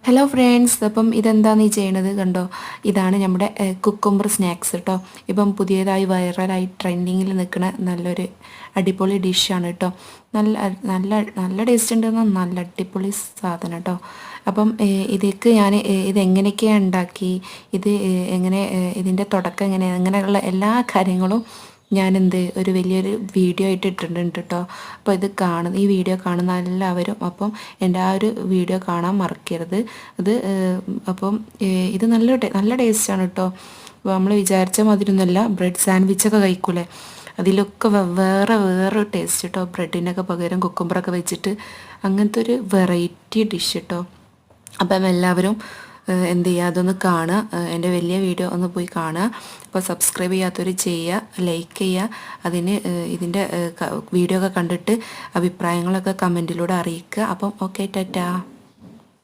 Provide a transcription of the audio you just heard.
Hello friends, അപ്പം ഇതെന്താന്ന് ഈ ചെയ്യണത് കണ്ടോ? ഇതാണ് നമ്മുടെ കുക്കുംബർ സ്നാക്സ് കേട്ടോ. ഇപ്പം പുതിയതായി വൈറലായി ട്രെൻഡിങ്ങിൽ നിൽക്കുന്ന നല്ലൊരു അടിപൊളി ഡിഷാണ് കേട്ടോ. നല്ല നല്ല നല്ല ടേസ്റ്റ് ഉണ്ടെന്ന്, നല്ല അടിപൊളി സാധനം കേട്ടോ. അപ്പം ഇതിലേക്ക് ഞാൻ ഇതെങ്ങനെയൊക്കെയാണ് ഉണ്ടാക്കി, ഇത് എങ്ങനെ, ഇതിൻ്റെ തുടക്കം എങ്ങനെ, അങ്ങനെയുള്ള എല്ലാ കാര്യങ്ങളും ഞാനെന്ത് ഒരു വലിയൊരു വീഡിയോ ആയിട്ട് ഇട്ടിട്ടുണ്ട് കേട്ടോ. അപ്പോൾ ഈ വീഡിയോ കാണുന്ന എല്ലാവരും അപ്പം എൻ്റെ ആ ഒരു വീഡിയോ കാണാൻ മറക്കരുത്. ഇത് അപ്പം ഇത് നല്ല ടേസ്റ്റാണ് കേട്ടോ. നമ്മൾ വിചാരിച്ച മാതിരിയൊന്നുമല്ല. ബ്രെഡ് സാൻഡ്വിച്ചൊക്കെ കഴിക്കൂലേ, അതിലൊക്കെ വേറെ ടേസ്റ്റ് കേട്ടോ. ബ്രെഡിനൊക്കെ പകരം കുക്കുംബറൊക്കെ വെച്ചിട്ട് അങ്ങനത്തെ ഒരു വെറൈറ്റി ഡിഷ് കേട്ടോ. അപ്പം എല്ലാവരും എന്ത് ചെയ്യുക, അതൊന്ന് കാണുക. എൻ്റെ വലിയ വീഡിയോ ഒന്ന് പോയി കാണുക. അപ്പോൾ സബ്സ്ക്രൈബ് ചെയ്യാത്തവർ ചെയ്യുക, ലൈക്ക് ചെയ്യുക. ഇതിൻ്റെ വീഡിയോ ഒക്കെ കണ്ടിട്ട് അഭിപ്രായങ്ങളൊക്കെ കമൻറ്റിലൂടെ അറിയിക്കുക. അപ്പം ഓക്കെ, ടാറ്റാ.